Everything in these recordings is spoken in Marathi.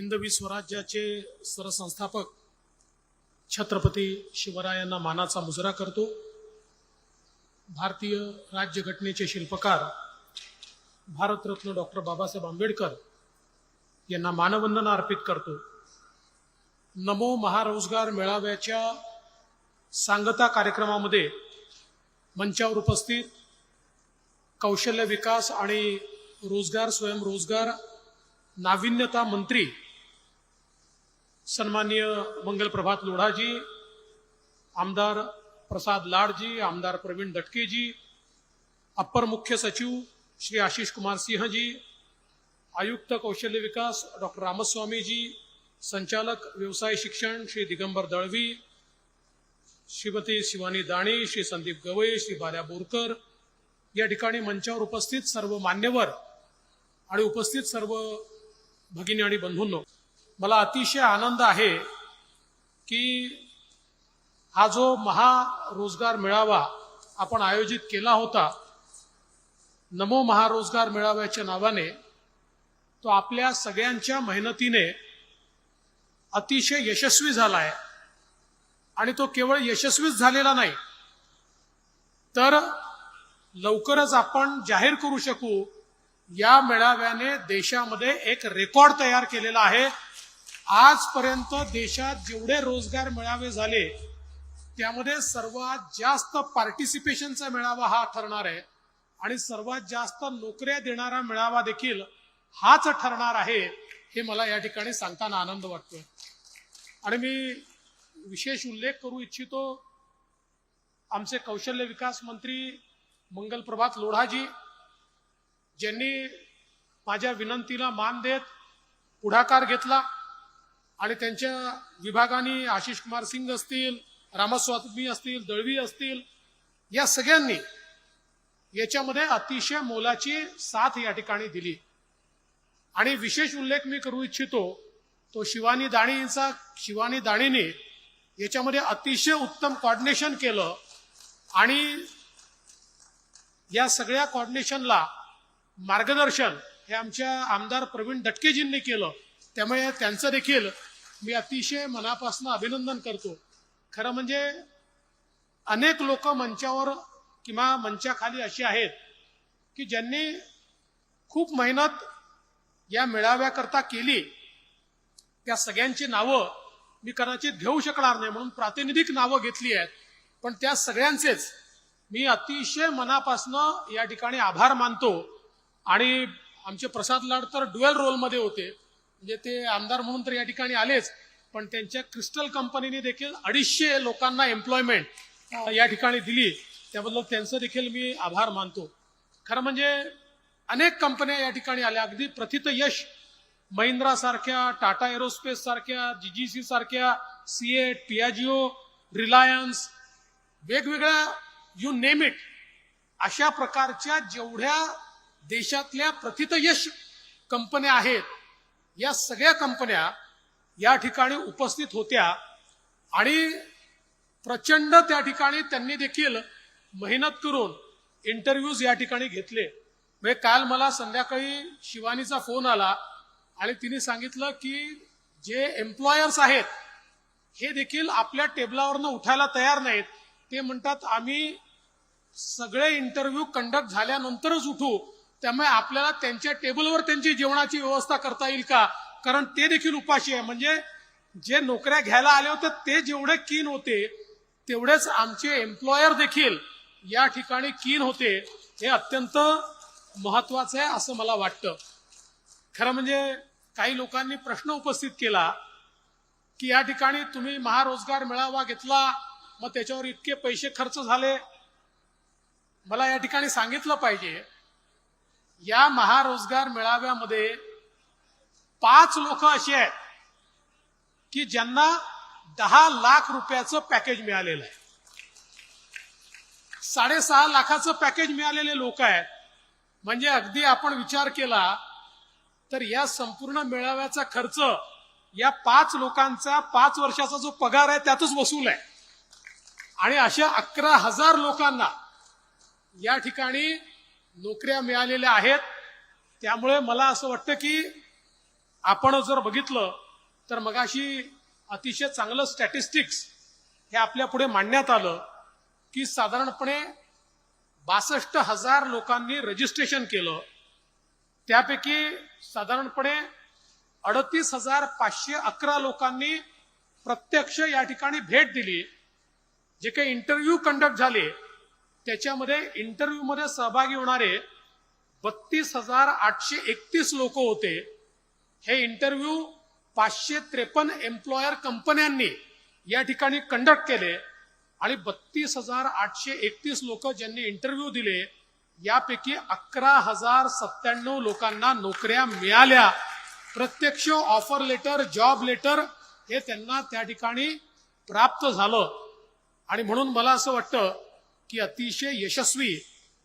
हिंदवी स्वराज्याचे सरसंस्थापक छत्रपती शिवरायांना मानाचा मुजरा करतो। भारतीय राज्यघटनेचे शिल्पकार भारतरत्न डॉक्टर बाबासाहेब आंबेडकर यांना मानवंदना अर्पित करतो। नमो महारोजगार मेळाव्याच्या सांगता कार्यक्रमामध्ये मंचावर उपस्थित कौशल्य विकास आणि रोजगार स्वयंरोजगार नाविन्यता मंत्री सन्माननीय मंगल प्रभात लोढ़ाजी, आमदार प्रसाद लाडजी, आमदार प्रवीण दटकेजी, अपर मुख्य सचिव श्री आशीष कुमार सिंह जी, आयुक्त कौशल्य विकास डॉक्टर रामस्वामी जी, संचालक व्यवसाय शिक्षण श्री दिगंबर दळवी, श्रीमती शिवानी दाणी, श्री संदीप गवई, श्री बाल्या बोरकर, या ठिकाणी मंचावर उपस्थित सर्व मान्यवर आणि उपस्थित सर्व भगिनी आणि बंधूंनो, मला अतिशय आनंद आहे की हा जो महारोजगार मेळावा आपण आयोजित केला होता नमो महारोजगार मेळाव्याच्या नावाने, तो आपल्या सगळ्यांच्या मेहनतीने अतिशय यशस्वी झाला आहे। आणि तो केवळ यशस्वीच झालेला नाही, तर लवकरच आपण जाहीर करू शकू या मेळाव्याने देशामध्ये एक रेकॉर्ड तयार केलेला आहे। आजपर्यंत देशात जेवढे रोजगार मेळावे झाले त्यामध्ये सर्वात जास्त पार्टिसिपेशनचा मेळावा हा ठरणार आहे आणि सर्वात जास्त नोकऱ्या देणारा मेळावा देखील हाच ठरणार आहे, हे मला या ठिकाणी सांगताना आनंद वाटतोय। आणि मी विशेष उल्लेख करू इच्छितो आमचे कौशल्य विकास मंत्री मंगल प्रभात लोढ़ाजी, ज्यांनी माझ्या विनंतीला मान देत पुढाकार घेतला आणि त्यांच्या विभागाने आशीष कुमार सिंग असतील, रामस्वामी असतील, दळवी असतील, या सगळ्यांनी याच्यामध्ये अतिशय मोलाची साथ या ठिकाणी दिली। आणि विशेष उल्लेख मी करू इच्छितो तो शिवानी दाणीने याच्यामध्ये अतिशय उत्तम कोऑर्डिनेशन केलं आणि या सगळ्या कोऑर्डिनेशनला मार्गदर्शन हे आमच्या आमदार प्रवीण दटकेजींनी केलं, त्यामुळे त्यांचं देखील मी अतिशय मनापासून अभिनंदन करतो। खरं म्हणजे अनेक लोक मंचावर किंवा मंचाखाली अशी आहेत की ज्यांनी खूप मेहनत या मेळाव्याकरता केली, त्या सगळ्यांची नावं मी कदाचित घेऊ शकणार नाही म्हणून प्रातिनिधिक नावं घेतली आहेत, पण त्या सगळ्यांचेच मी अतिशय मनापासून या ठिकाणी आभार मानतो। आणि आमचे प्रसाद लाड तर ड्युअल रोलमध्ये होते, म्हणजे ते आमदार म्हणून तर या ठिकाणी आलेच, पण त्यांच्या क्रिस्टल कंपनीने देखील 250 लोकांना एम्प्लॉयमेंट या ठिकाणी दिली, त्याबद्दल त्यांचं देखील मी आभार मानतो। खरं म्हणजे अनेक कंपन्या या ठिकाणी आल्या, अगदी प्रथित यश महिंद्रा सारख्या, टाटा एरोस्पेस सारख्या, जीजीसी सारख्या, सीएट, पियाजिओ, रिलायन्स, वेगवेगळ्या यू नेम इट, अशा प्रकारच्या जेवढ्या देशातल्या प्रथित यश कंपन्या आहेत या सगळ्या कंपन्या या ठिकाणी उपस्थित होत्या आणि प्रचंड त्या ठिकाणी त्यांनी देखील मेहनत करून इंटरव्ह्यूज या ठिकाणी घेतले। म्हणजे काल मला संध्याकाळी शिवानीचा फोन आला आणि तिने सांगितलं की जे एम्प्लॉयर्स आहेत हे देखील आपल्या टेबलावरनं उठायला तयार नाहीत, ते म्हणतात आम्ही सगळे इंटरव्ह्यू कंडक्ट झाल्यानंतरच उठू, त्यामुळे आपल्याला त्यांच्या टेबलवर त्यांची जेवणाची व्यवस्था करता येईल का, कारण ते देखील उपाशी आहे। म्हणजे जे नोकऱ्या घ्यायला आले होते ते जेवढे कीन होते तेवढेच आमचे एम्प्लॉयर देखील या ठिकाणी कीन होते, हे अत्यंत महत्वाचं आहे असं मला वाटतं। खरं म्हणजे काही लोकांनी प्रश्न उपस्थित केला की या ठिकाणी तुम्ही महारोजगार मेळावा घेतला, मग त्याच्यावर इतके पैसे खर्च झाले। मला या ठिकाणी सांगितलं पाहिजे, या महारोजगार मेळाव्यामध्ये 5 लोक असे आहेत की ज्यांना 10 लाख रुपयाचं पॅकेज मिळालेलं आहे, 6.5 लाखाचं पॅकेज मिळालेले लोक आहेत। म्हणजे अगदी आपण विचार केला तर या संपूर्ण मेळाव्याचा खर्च या 5 लोकांचा 5 वर्षाचा जो पगार आहे त्यातच वसूल आहे। आणि अशा 11,000 लोकांना या ठिकाणी नोकऱ्या मिळालेल्या आहेत। त्यामुळे मला असं वाटतं की आपण जर बघितलं तर मगाशी अतिशय चांगलं स्टॅटिस्टिक्स हे आपल्या पुढे मांडण्यात आलं की साधारणपणे 62,000 लोकांनी रजिस्ट्रेशन केलं. त्यापैकी साधारणपणे 38,511 लोकांनी प्रत्यक्ष या ठिकाणी भेट दिली. जे काही इंटरव्ह्यू कंडक्ट झाले त्याच्यामध्ये इंटरव्ह्यूमध्ये सहभागी होणारे 32,831 लोक होते. हे इंटरव्ह्यू 553 एम्प्लॉयर कंपन्यांनी या ठिकाणी कंडक्ट केले आणि 32,831 लोक ज्यांनी इंटरव्ह्यू दिले यापैकी 11,097 लोकांना नोकऱ्या मिळाल्या. प्रत्यक्ष ऑफर लेटर, जॉब लेटर हे त्यांना त्या ठिकाणी प्राप्त झालं. आणि म्हणून मला असं वाटतं की अतिशय यशस्वी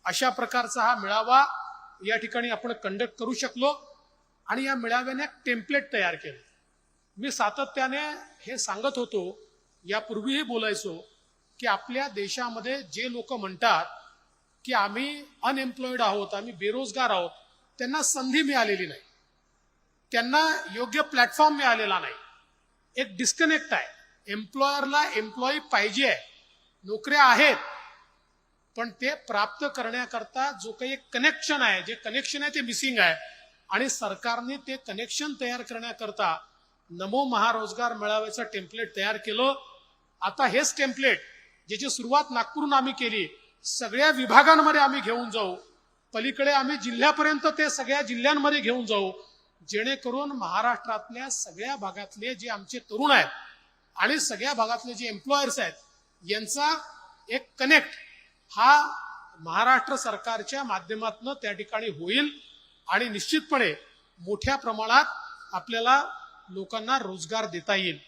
अशा प्रकारचा हा मेळावा या ठिकाणी आपण कंडक्ट करू शकलो. आणि या मेळाव्याने एक टेम्पलेट तयार केलं. मी सातत्याने हे सांगत होतो, यापूर्वीही बोलायचो, की आपल्या देशामध्ये जे लोक म्हणतात की आम्ही अनएम्प्लॉईड आहोत, आम्ही बेरोजगार आहोत, त्यांना संधी मिळालेली नाही, त्यांना योग्य प्लॅटफॉर्म मिळालेला नाही. एक डिस्कनेक्ट आहे. एम्प्लॉयरला एम्प्लॉई पाहिजे आहे, नोकऱ्या आहेत, पण ते प्राप्त करण्याकरता जो काही एक कनेक्शन आहे, जे कनेक्शन आहे ते मिसिंग आहे. आणि सरकारने ते कनेक्शन तयार करण्याकरता नमो महारोजगार मेळाव्याचं टेम्पलेट तयार केलं. आता हेच टेम्पलेट ज्याची सुरुवात नागपूरहून आम्ही केली, सगळ्या विभागांमध्ये आम्ही घेऊन जाऊ, पलीकडे आम्ही जिल्ह्यापर्यंत ते सगळ्या जिल्ह्यांमध्ये घेऊन जाऊ, जेणेकरून महाराष्ट्रातल्या सगळ्या भागातले जे आमचे तरुण आहेत आणि सगळ्या भागातले जे एम्प्लॉयर्स आहेत यांचा एक कनेक्ट हा महाराष्ट्र सरकारच्या माध्यमातून त्या ठिकाणी होईल आणि निश्चितपणे मोठ्या प्रमाणात आपल्याला लोकांना रोजगार देता येईल.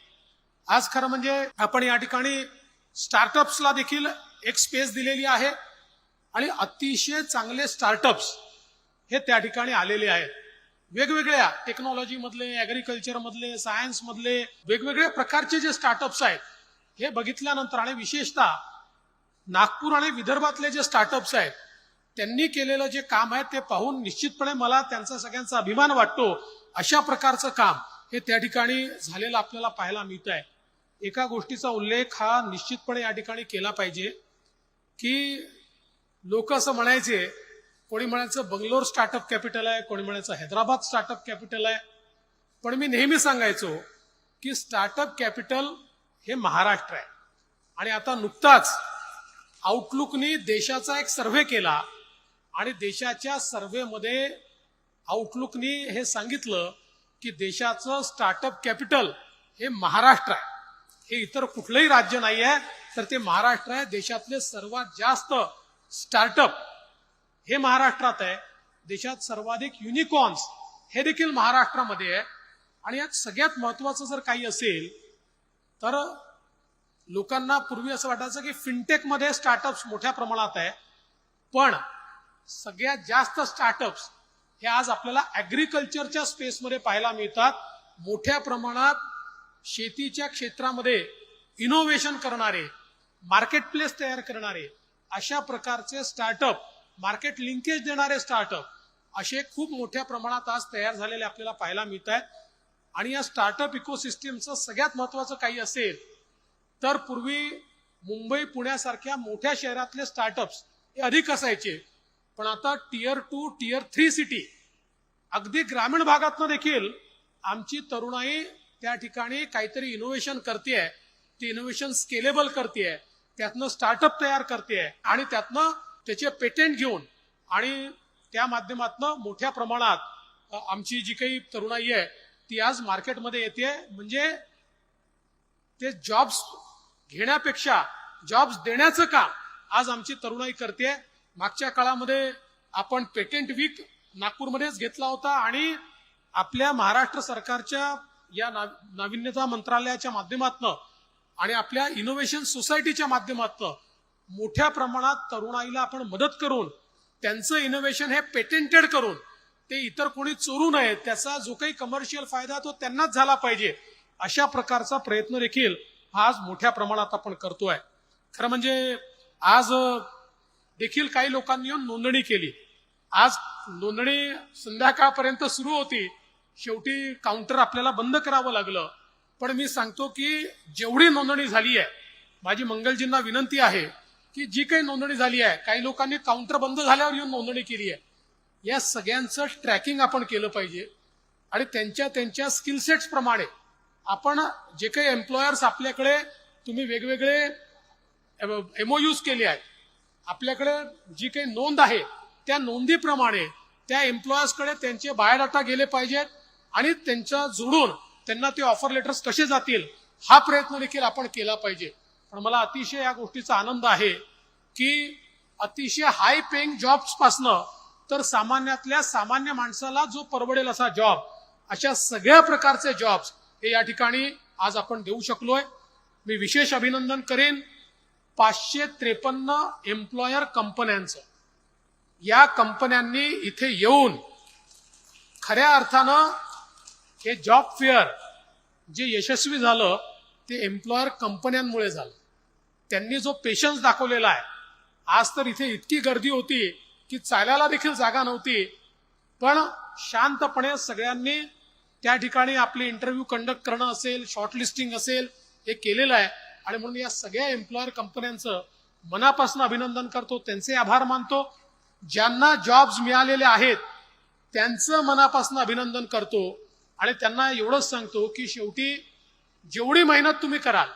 आज खरं म्हणजे आपण या ठिकाणी स्टार्टअप्सला देखील एक स्पेस दिलेली आहे आणि अतिशय चांगले स्टार्टअप्स हे त्या ठिकाणी आलेले आहेत. वेगवेगळ्या टेक्नॉलॉजी मधले, ऍग्रिकल्चर मधले, सायन्स मधले वेगवेगळ्या प्रकारचे जे स्टार्टअप्स आहेत हे बघितल्यानंतर आणि विशेषतः नागपूर आणि विदर्भातले जे स्टार्टअप्स आहेत त्यांनी केलेलं जे काम आहे ते पाहून निश्चितपणे मला त्यांचा सगळ्यांचा अभिमान वाटतो. अशा प्रकारचं काम हे त्या ठिकाणी झालेलं आपल्याला पाहायला मिळत आहे. एका गोष्टीचा उल्लेख हा निश्चितपणे या ठिकाणी केला पाहिजे की लोक असं म्हणायचे, कोणी म्हणायचं बंगलोर स्टार्टअप कॅपिटल आहे, कोणी म्हणायचं हैदराबाद स्टार्टअप कॅपिटल आहे, पण मी नेहमी सांगायचो की स्टार्टअप कॅपिटल हे महाराष्ट्र आहे. आणि आता नुकताच आउटलुकनी देशाचा एक सर्व्हे केला आणि देशाच्या सर्व्हेमध्ये आउटलुकनी हे सांगितलं की देशाचं स्टार्टअप कॅपिटल हे महाराष्ट्र आहे. हे इतर कुठलंही राज्य नाही आहे, तर ते महाराष्ट्र आहे. देशातले सर्वात जास्त स्टार्टअप हे महाराष्ट्रात आहे. देशात सर्वाधिक युनिकॉर्न्स हे देखील महाराष्ट्रामध्ये आहे. आणि यात सगळ्यात महत्वाचं जर काही असेल तर लोकांना पूर्वी असं वाटायचं की फिनटेक मध्ये स्टार्टअप्स मोठ्या प्रमाणात आहे, पण सगळ्यात जास्त स्टार्टअप्स हे आज आपल्याला ऍग्रिकल्चरच्या स्पेसमध्ये पाहायला मिळतात. मोठ्या प्रमाणात शेतीच्या क्षेत्रामध्ये इनोव्हेशन करणारे, मार्केट प्लेस तयार करणारे, अशा प्रकारचे स्टार्टअप, मार्केट लिंकेज देणारे स्टार्टअप असे खूप मोठ्या प्रमाणात आज तयार झालेले आपल्याला पाहायला मिळत आहेत. आणि या स्टार्टअप इकोसिस्टीमचं सगळ्यात महत्वाचं काही असेल तर पूर्वी मुंबई पुण्यासारख्या मोठ्या शहरातले स्टार्टअप्स हे अधिक असायचे, पण आता टियर 2, टियर 3 सिटी, अगदी ग्रामीण भागातनं देखील आमची तरुणाई त्या ठिकाणी काहीतरी इनोव्हेशन करतेय. ते इनोव्हेशन स्केलेबल करतेय, त्यातनं स्टार्टअप तयार करतेय आणि त्यातनं त्याचे पेटेंट घेऊन आणि त्या माध्यमातून मोठ्या प्रमाणात आमची जी काही तरुणाई आहे ती आज मार्केटमध्ये येते. म्हणजे ते जॉब्स घेण्यापेक्षा जॉब्स देण्याचं काम आज आमची तरुणाई करते. मागच्या काळामध्ये आपण पेटेंट वीक नागपूरमध्येच घेतला होता आणि आपल्या महाराष्ट्र सरकारच्या या नाविन्यता मंत्रालयाच्या माध्यमातून आणि आपल्या इनोव्हेशन सोसायटीच्या माध्यमातून मोठ्या प्रमाणात तरुणाईला आपण मदत करून त्यांचं इनोव्हेशन हे पेटेंटेड करून ते इतर कोणी चोरू नये, त्याचा जो काही कमर्शियल फायदा तो त्यांनाच झाला पाहिजे, अशा प्रकारचा प्रयत्न देखील आज मोठ्या प्रमाणात आपण करतोय. खरं म्हणजे आज देखील काही लोकांनी येऊन नोंदणी केली. आज नोंदणी संध्याकाळपर्यंत सुरू होती, शेवटी काउंटर आपल्याला बंद करावं लागलं. पण मी सांगतो की जेवढी नोंदणी झाली आहे, माझी मंगलजींना विनंती आहे की जी काही नोंदणी झाली आहे, काही लोकांनी काउंटर बंद झाल्यावर येऊन नोंदणी केली आहे, या सगळ्यांचं ट्रॅकिंग आपण केलं पाहिजे. आणि त्यांच्या त्यांच्या स्किल सेट्स प्रमाणे आपण जे काही एम्प्लॉयर्स आपल्याकडे तुम्ही वेगवेगळे MOUs केले आहेत, आपल्याकडे जी काही नोंद आहे त्या नोंदीप्रमाणे त्या एम्प्लॉयर्सकडे त्यांचे बायोडाटा गेले पाहिजेत आणि त्यांच्या जोडून त्यांना ते ऑफर लेटर्स कसे जातील हा प्रयत्न देखील आपण केला पाहिजे. पण मला अतिशय या गोष्टीचा आनंद आहे की अतिशय हाय पेइंग जॉब्स पासनं तर सामान्यातल्या सामान्य माणसाला जो परवडेल असा जॉब, अशा सगळ्या प्रकारचे जॉब्स हे या ठिकाणी आज आपण देऊ शकलोय. मी विशेष अभिनंदन करेन 553 एम्प्लॉयर कंपन्यांचं. या कंपन्यांनी इथे येऊन खऱ्या अर्थानं हे जॉब फेअर जे यशस्वी झालं ते एम्प्लॉयर कंपन्यांमुळे झालं. त्यांनी जो पेशन्स दाखवलेला आहे, आज तर इथे इतकी गर्दी होती की चालायला देखील जागा नव्हती, पण शांतपणे सगळ्यांनी त्या ठिकाणी आपले इंटरव्ह्यू कंडक्ट करणं असेल, शॉर्टलिस्टिंग असेल, हे केलेलं आहे. आणि म्हणून या सगळ्या एम्प्लॉयर कंपन्यांचं मनापासून अभिनंदन करतो, त्यांचे आभार मानतो. ज्यांना जॉब्स मिळालेले आहेत त्यांचं मनापासून अभिनंदन करतो आणि त्यांना एवढंच सांगतो की शेवटी जेवढी मेहनत तुम्ही कराल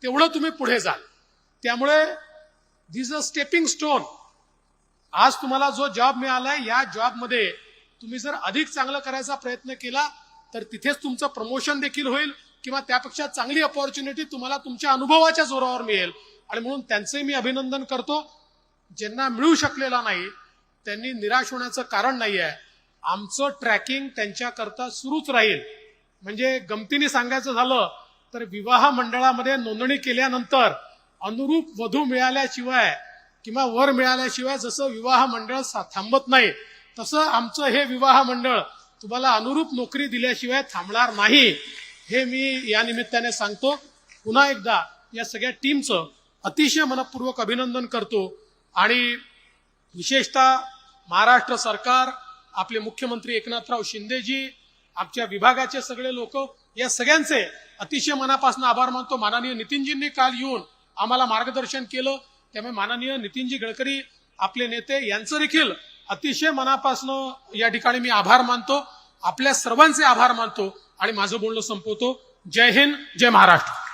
तेवढं तुम्ही पुढे जाल. त्यामुळे दिस अ स्टेपिंग स्टोन. आज तुम्हाला जो जॉब मिळालाय, या जॉबमध्ये तुम्ही जर अधिक चांगलं करायचा प्रयत्न केला तर तिथेच तुमचं प्रमोशन देखील होईल किंवा त्यापेक्षा चांगली अपॉर्च्युनिटी तुम्हाला तुमच्या अनुभवाच्या जोरावर मिळेल. आणि म्हणून त्यांचे मी अभिनंदन करतो. ज्यांना मिळू शकलेला नाही त्यांनी निराश होण्याचं कारण नाही आहे. आमचं ट्रॅकिंग त्यांच्याकरता सुरूच राहील. म्हणजे गमतीने सांगायचं झालं तर विवाह मंडळामध्ये नोंदणी केल्यानंतर अनुरूप वधू मिळाल्याशिवाय किंवा वर मिळाल्याशिवाय जसं विवाह मंडळ थांबत नाही, तसं आमचं हे विवाह मंडळ तुम्हाला अनुरूप नोकरी दिल्याशिवाय थांबणार नाही, हे मी या निमित्ताने सांगतो. पुन्हा एकदा या सगळ्या टीमचं अतिशय मनपूर्वक अभिनंदन करतो. आणि विशेषतः महाराष्ट्र सरकार, आपले मुख्यमंत्री एकनाथराव शिंदेजी, आमच्या विभागाचे सगळे लोक, या सगळ्यांचे अतिशय मनापासून आभार मानतो. माननीय नितीनजींनी काल येऊन आम्हाला मार्गदर्शन केलं, त्यामुळे माननीय नितीनजी गडकरी आपले नेते यांचं देखील अतिशय मनापासून या ठिकाणी मी आभार मानतो. आपल्या सर्वांचे आभार मानतो आणि माझं बोलणं संपवतो. जय हिंद, जय महाराष्ट्र.